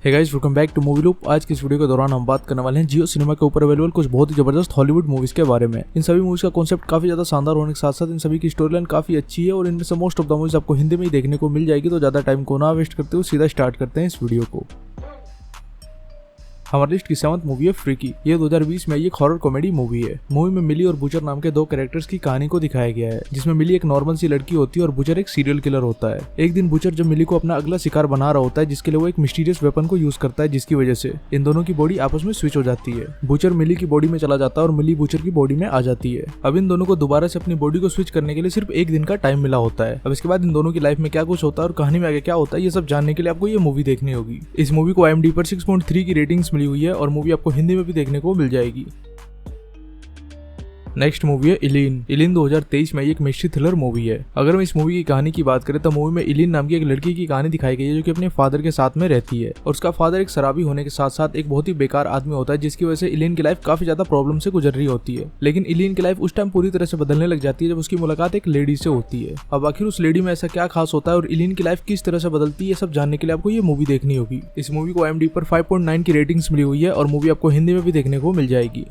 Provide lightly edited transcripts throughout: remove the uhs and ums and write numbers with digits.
Hey guys, welcome back to Movie Loop. आज की इस वीडियो के दौरान हम बात करने वाले हैं जियो सिनेमा के ऊपर अवेलेबल कुछ बहुत ही जबरदस्त हॉलीवुड मूवीज के बारे में। इन सभी मूवीज का कॉन्सेप्ट काफी ज्यादा शानदार होने के साथ साथ इन सभी की स्टोरी लाइन काफी अच्छी है और इनमें से मोस्ट ऑफ द मूवीज आपको हिंदी में ही देखने को मिल जाएगी। तो ज्यादा टाइम को ना वेस्ट करते हुए सीधा स्टार्ट करते हैं इस वीडियो को। हमारी लिस्ट की 7th मूवी है फ्रीकी। ये 2020 में एक हॉरर कॉमेडी मूवी है। मूवी में मिली और बुचर नाम के दो कैरेक्टर्स की कहानी को दिखाया गया है, जिसमें मिली एक नॉर्मल सी लड़की होती है और बुचर एक सीरियल किलर होता है। एक दिन बुचर जब मिली को अपना अगला शिकार बना रहा होता है, जिसके लिए वो एक मिस्टीरियस वेपन को यूज करता है, जिसकी वजह से इन दोनों की बॉडी आपस में स्विच हो जाती है। बुचर मिली की बॉडी में चला जाता है और मिली बुचर की बॉडी में आ जाती है। अब इन दोनों को दोबारा से अपनी बॉडी को स्विच करने के लिए सिर्फ एक दिन का टाइम मिला होता है। अब इसके बाद इन दोनों की लाइफ में क्या कुछ होता है और कहानी में आगे क्या होता है, ये सब जानने के लिए आपको ये मूवी देखनी होगी। इस मूवी को IMDb पर 6.3 की रेटिंग्स मिली हुई है और मूवी आपको हिंदी में भी देखने को मिल जाएगी। नेक्स्ट मूवी है इलीन। इलीन 2023 में एक मिस्ट्री थ्रिलर मूवी है। अगर हम इस मूवी की कहानी की बात करें तो मूवी में इलीन नाम की एक लड़की की कहानी दिखाई गई है, जो कि अपने फादर के साथ में रहती है और उसका फादर एक शराबी होने के साथ साथ एक बहुत ही बेकार आदमी होता है, जिसकी वजह से इलीन की लाइफ काफी ज्यादा प्रॉब्लम से गुजर रही होती है। लेकिन इलीन की लाइफ उस टाइम पूरी तरह से बदलने लग जाती है जब उसकी मुलाकात एक लेडी से होती है। अब आखिर उस लेडी में ऐसा क्या खास होता है और इलीन की लाइफ किस तरह से बदलती है, ये सब जानने के लिए आपको ये मूवी देखनी होगी। इस मूवी को IMDb पर 5.9 की रेटिंग्स मिली हुई है और मूवी आपको हिंदी में भी देखने को मिल जाएगी।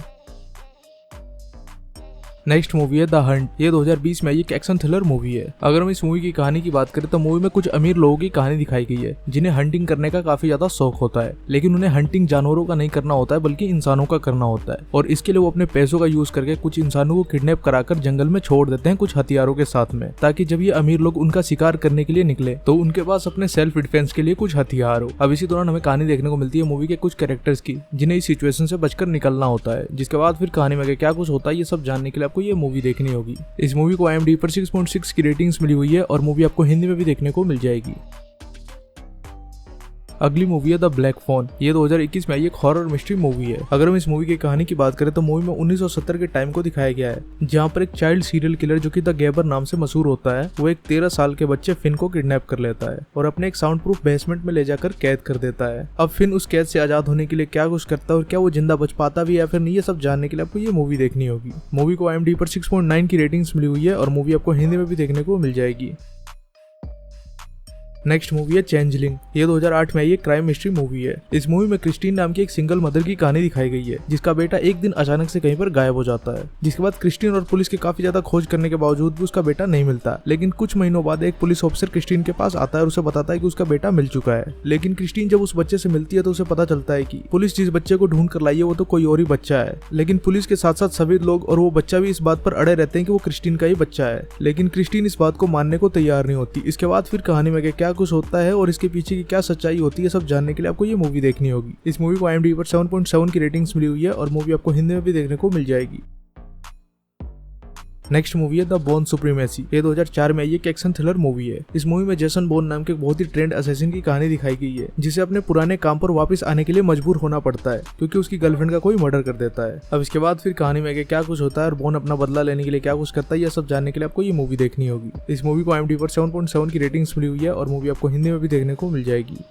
नेक्स्ट मूवी है द हंट। ये 2020 में एक एक्शन थ्रिलर मूवी है। अगर हम इस मूवी की कहानी की बात करें तो मूवी में कुछ अमीर लोगों की कहानी दिखाई गई है, जिन्हें हंटिंग करने का काफी ज्यादा शौक होता है। लेकिन उन्हें हंटिंग जानवरों का नहीं करना होता है, बल्कि इंसानों का करना होता है। और इसके लिए वो अपने पैसों का यूज करके कुछ इंसानों को किडनैप कराकर जंगल में छोड़ देते हैं कुछ हथियारों के साथ में, ताकि जब ये अमीर लोग उनका शिकार करने के लिए निकले तो उनके पास अपने सेल्फ डिफेंस के लिए कुछ हथियार हो। अब इसी दौरान हमें कहानी देखने को मिलती है मूवी के कुछ कैरेक्टर्स की, जिन्हें इस सिचुएशन से बचकर निकलना होता है। जिसके बाद फिर कहानी में क्या कुछ होता है, ये सब जानने के लिए आपको ये मूवी देखनी होगी। इस मूवी को IMDb पर 6.6 की रेटिंग्स मिली हुई है और मूवी आपको हिंदी में भी देखने को मिल जाएगी। अगली मूवी है द ब्लैक फोन। ये 2021 में एक हॉरर मिस्ट्री मूवी है। अगर हम इस मूवी की कहानी की बात करें तो मूवी में 1970 के टाइम को दिखाया गया है, जहां पर एक चाइल्ड सीरियल किलर जो कि द गैबर नाम से मशहूर होता है, वो एक 13 साल के बच्चे फिन को किडनैप कर लेता है और अपने एक साउंड प्रूफ बेसमेंट में ले जाकर कैद कर देता है। अब फिन उस कैद से आजाद होने के लिए क्या कुछ करता है और क्या वो जिंदा बच पाता भी है या फिर नहीं, ये सब जानने के लिए आपको ये मूवी देखनी होगी। मूवी को IMDb पर 6.9 की रेटिंग्स मिली हुई है और मूवी आपको हिंदी में भी देखने को मिल जाएगी। नेक्स्ट मूवी है चेंजलिंग। ये 2008 में एक क्राइम मिस्ट्री मूवी है। इस मूवी में क्रिस्टीन नाम की एक सिंगल मदर की कहानी दिखाई गई है, जिसका बेटा एक दिन अचानक से कहीं पर गायब हो जाता है। जिसके बाद क्रिस्टीन और पुलिस की काफी ज्यादा खोज करने के बावजूद भी उसका बेटा नहीं मिलता। लेकिन कुछ महीनों बाद एक पुलिस ऑफिसर क्रिस्टीन के पास आता है और उसे बताता है कि उसका बेटा मिल चुका है। लेकिन क्रिस्टीन जब उस बच्चे से मिलती है तो उसे पता चलता है कि पुलिस जिस बच्चे को ढूंढ कर लाई है वो तो कोई और ही बच्चा है। लेकिन पुलिस के साथ साथ सभी लोग और वो बच्चा भी इस बात पर अड़े रहते हैं कि वो क्रिस्टीन का ही बच्चा है। लेकिन क्रिस्टीन इस बात को मानने को तैयार नहीं होती। इसके बाद फिर कहानी में क्या कुछ होता है और इसके पीछे की क्या सच्चाई होती है, सब जानने के लिए आपको ये मूवी देखनी होगी। इस मूवी को IMDb पर 7.7 की रेटिंग्स मिली हुई है और मूवी आपको हिंदी में भी देखने को मिल जाएगी। नेक्स्ट मूवी है द बोर्न सुप्रीमेसी। ये 2004 में एक एक्शन थ्रिलर मूवी है। इस मूवी में जेसन बोर्न नाम के बहुत ही ट्रेंड असैसिन की कहानी दिखाई गई है, जिसे अपने पुराने काम पर वापस आने के लिए मजबूर होना पड़ता है क्योंकि उसकी गर्लफ्रेंड का कोई मर्डर कर देता है। अब इसके बाद फिर कहानी में क्या कुछ होता है और बोर्न अपना बदला लेने के लिए क्या कुछ करता है, यह सब जानने के लिए आपको ये मूवी देखनी होगी। इस मूवी को IMDb पर 7.7 की रेटिंग्स मिली हुई है और मूवी आपको हिंदी में भी देखने को मिल जाएगी।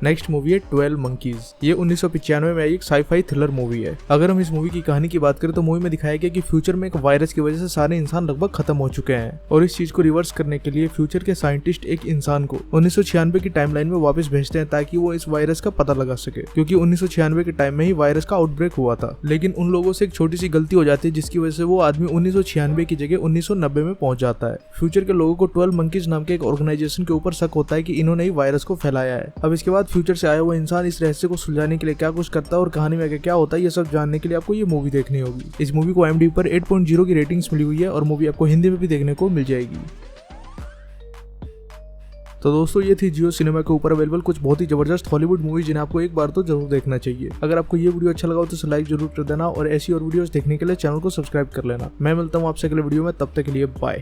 नेक्स्ट मूवी है 12 मंकीज। ये 1995 में एक साईफाई थ्रिलर मूवी है। अगर हम इस मूवी की कहानी की बात करें तो मूवी में दिखाया गया कि फ्यूचर में एक वायरस की वजह से सारे इंसान लगभग खत्म हो चुके हैं और इस चीज को रिवर्स करने के लिए फ्यूचर के साइंटिस्ट एक इंसान को 1996 की टाइमलाइन में वापस भेजते हैं ताकि वो इस वायरस का पता लगा सके, क्योंकि 1996 के टाइम में ही वायरस का आउटब्रेक हुआ था। लेकिन उन लोगों से एक छोटी सी गलती हो जाती है, जिसकी वजह से वो आदमी 1996 की जगह 1990 में पहुंच जाता है। फ्यूचर के लोगों को 12 मंकीज नाम के एक ऑर्गेनाइजेशन के ऊपर शक होता है कि इन्होंने ही वायरस को फैलाया है। अब इसके बाद फ्यूचर से आया हुआ इंसान इस रहस्य को सुलझाने के लिए क्या कुछ करता है और कहानी में क्या होता है, ये सब जानने के लिए आपको ये मूवी देखनी होगी। इस मूवी को IMDb पर 8.0 की रेटिंग्स मिली हुई है और मूवी आपको हिंदी में भी देखने को मिल जाएगी। तो दोस्तों, ये थी जियो सिनेमा के ऊपर अवेलेबल कुछ बहुत ही जबरदस्त हॉलीवुड मूवी, जिन्हें आपको एक बार तो जरूर देखना चाहिए। अगर आपको ये वीडियो अच्छा लगा हो तो लाइक जरूर कर देना और ऐसी और वीडियोस देखने के लिए चैनल को सब्सक्राइब कर लेना। मैं मिलता हूँ आपसे अगले वीडियो में, तब तक के लिए बाय।